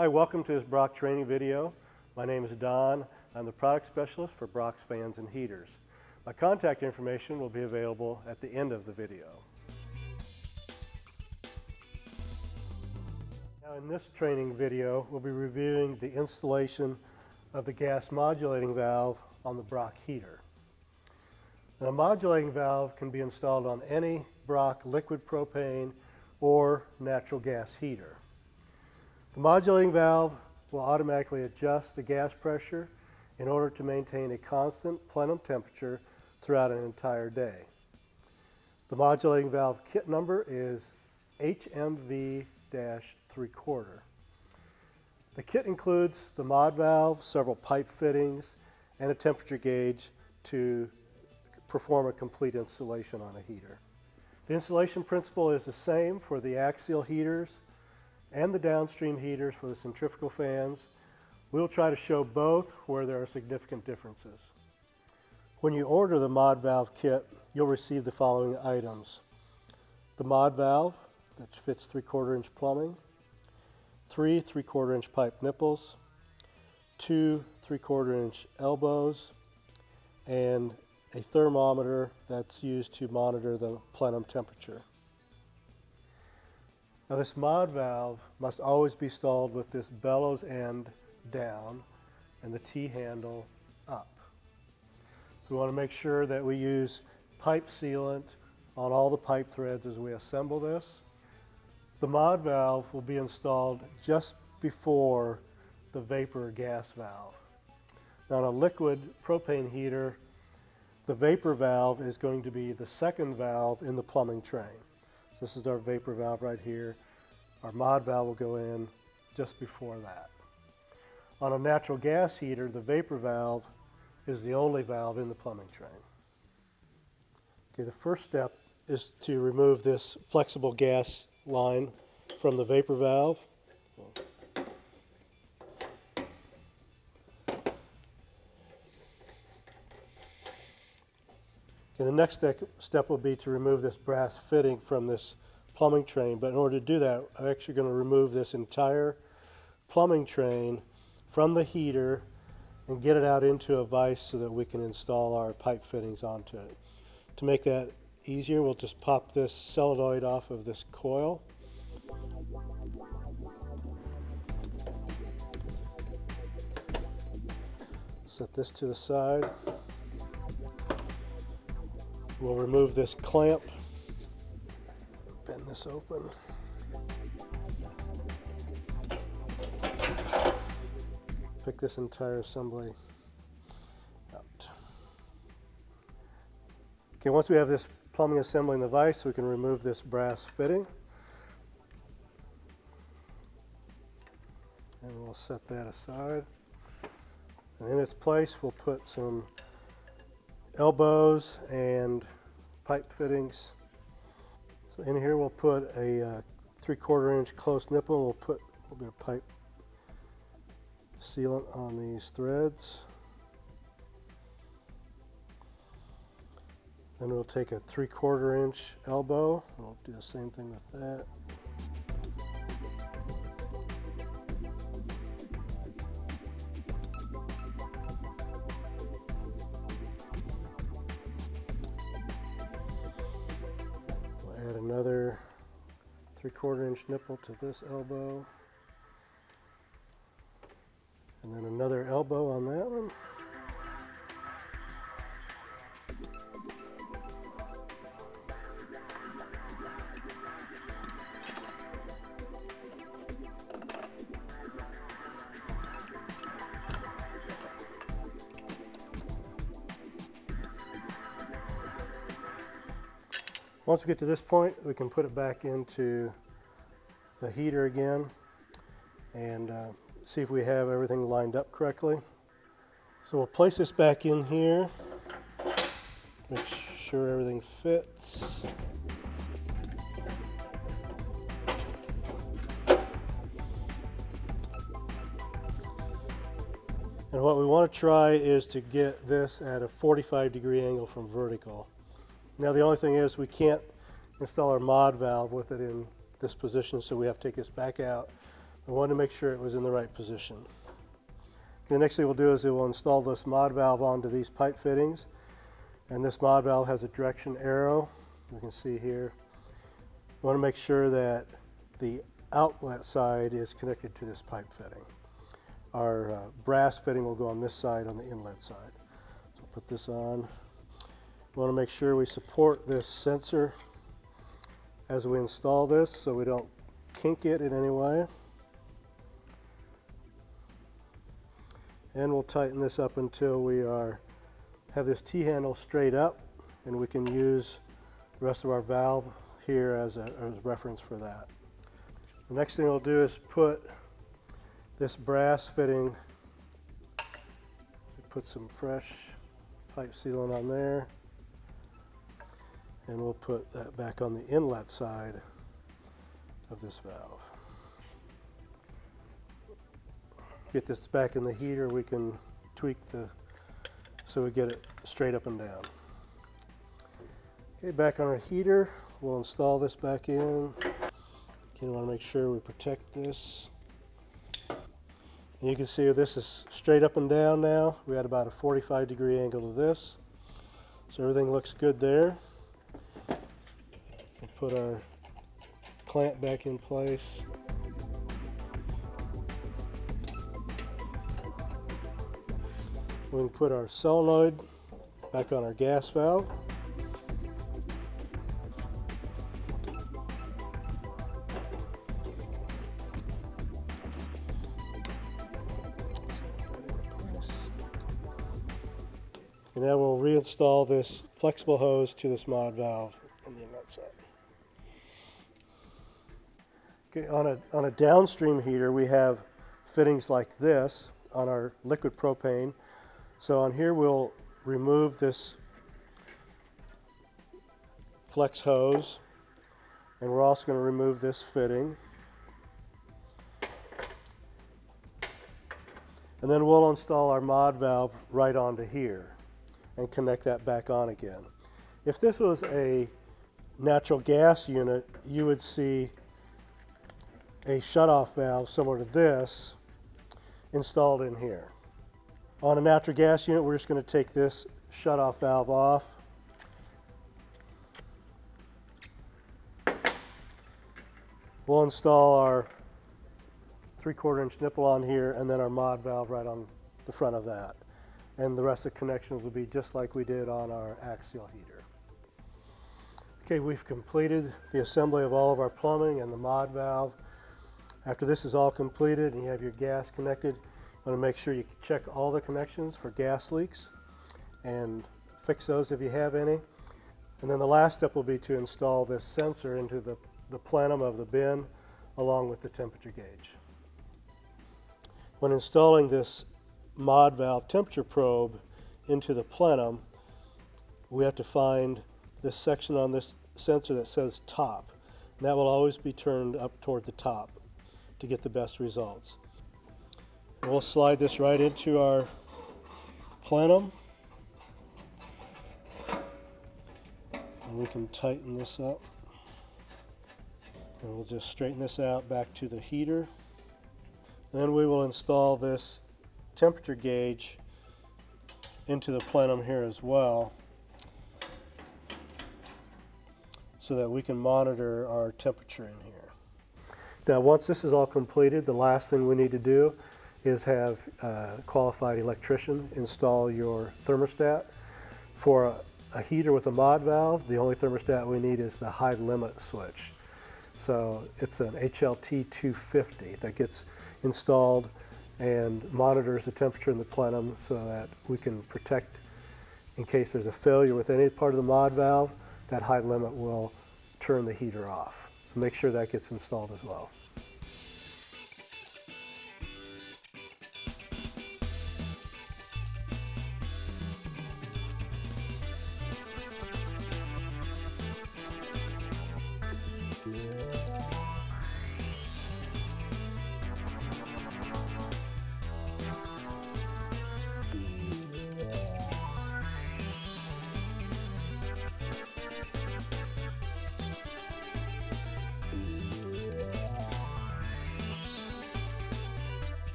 Hi, welcome to this Brock training video. My name is Don. I'm the product specialist for Brock's fans and heaters. My contact information will be available at the end of the video. Now in this training video, we'll be reviewing the installation of the gas modulating valve on the Brock heater. Now, a modulating valve can be installed on any Brock liquid propane or natural gas heater. The modulating valve will automatically adjust the gas pressure in order to maintain a constant plenum temperature throughout an entire day. The modulating valve kit number is HMV-3/4. The kit includes the mod valve, several pipe fittings, and a temperature gauge to perform a complete installation on a heater. The installation principle is the same for the axial heaters and the downstream heaters for the centrifugal fans. We'll try to show both where there are significant differences. When you order the mod valve kit, you'll receive the following items: the mod valve, which fits 3/4 inch plumbing, 3 3/4 inch pipe nipples, 2 3/4 inch elbows, and a thermometer that's used to monitor the plenum temperature. Now this mod valve must always be installed with this bellows end down and the T-handle up. So we want to make sure that we use pipe sealant on all the pipe threads as we assemble this. The mod valve will be installed just before the vapor gas valve. Now on a liquid propane heater, the vapor valve is going to be the second valve in the plumbing train. So this is our vapor valve right here. Our mod valve will go in just before that. On a natural gas heater, the vapor valve is the only valve in the plumbing train. Okay, the first step is to remove this flexible gas line from the vapor valve. Okay, the next step will be to remove this brass fitting from this plumbing train, but in order to do that, I'm actually going to remove this entire plumbing train from the heater and get it out into a vise so that we can install our pipe fittings onto it. To make that easier, we'll just pop this solenoid off of this coil. Set this to the side. We'll remove this clamp, bend this open. Pick this entire assembly out. Okay, once we have this plumbing assembly in the vise, we can remove this brass fitting. And we'll set that aside. And in its place, we'll put some elbows and pipe fittings. So in here we'll put a 3/4 inch close nipple. We'll put a little bit of pipe sealant on these threads. Then we'll take a 3/4 inch elbow. We'll do the same thing with that. Add another 3/4 inch nipple to this elbow, and then another elbow on that one. Once we get to this point, we can put it back into the heater again and see if we have everything lined up correctly. So we'll place this back in here, make sure everything fits. And what we want to try is to get this at a 45-degree angle from vertical. Now the only thing is we can't install our mod valve with it in this position, so we have to take this back out. I wanted to make sure it was in the right position. The next thing we'll do is we'll install this mod valve onto these pipe fittings. And this mod valve has a direction arrow. You can see here. We want to make sure that the outlet side is connected to this pipe fitting. Our brass fitting will go on this side, on the inlet side. So put this on. We want to make sure we support this sensor as we install this so we don't kink it in any way. And we'll tighten this up until we have this T-handle straight up, and we can use the rest of our valve here as a reference for that. The next thing we'll do is put this brass fitting, put some fresh pipe sealant on there, and we'll put that back on the inlet side of this valve. Get this back in the heater, we can tweak so we get it straight up and down. Okay, back on our heater, we'll install this back in. You want to make sure we protect this. And you can see this is straight up and down now. We had about a 45-degree angle to this. So everything looks good there. We'll put our clamp back in place. We can put our solenoid back on our gas valve. And now we'll reinstall this flexible hose to this mod valve on the inlet side. Okay, on a downstream heater we have fittings like this on our liquid propane. So on here we'll remove this flex hose, and we're also going to remove this fitting. And then we'll install our mod valve right onto here and connect that back on again. If this was a natural gas unit, you would see a shutoff valve similar to this installed in here. On a natural gas unit, we're just going to take this shutoff valve off. We'll install our 3/4 inch nipple on here, and then our mod valve right on the front of that. And the rest of the connections will be just like we did on our axial heater. Okay, we've completed the assembly of all of our plumbing and the mod valve. After this is all completed and you have your gas connected, you want to make sure you check all the connections for gas leaks and fix those if you have any. And then the last step will be to install this sensor into the plenum of the bin along with the temperature gauge. When installing this mod valve temperature probe into the plenum, we have to find this section on this sensor that says top. And that will always be turned up toward the top to get the best results. And we'll slide this right into our plenum, and we can tighten this up, and we'll just straighten this out back to the heater. And then we will install this temperature gauge into the plenum here as well, so that we can monitor our temperature in here. Now once this is all completed, the last thing we need to do is have a qualified electrician install your thermostat. For a heater with a mod valve, the only thermostat we need is the high limit switch. So it's an HLT 250 that gets installed and monitors the temperature in the plenum so that we can protect in case there's a failure with any part of the mod valve. That high limit will turn the heater off. So make sure that gets installed as well.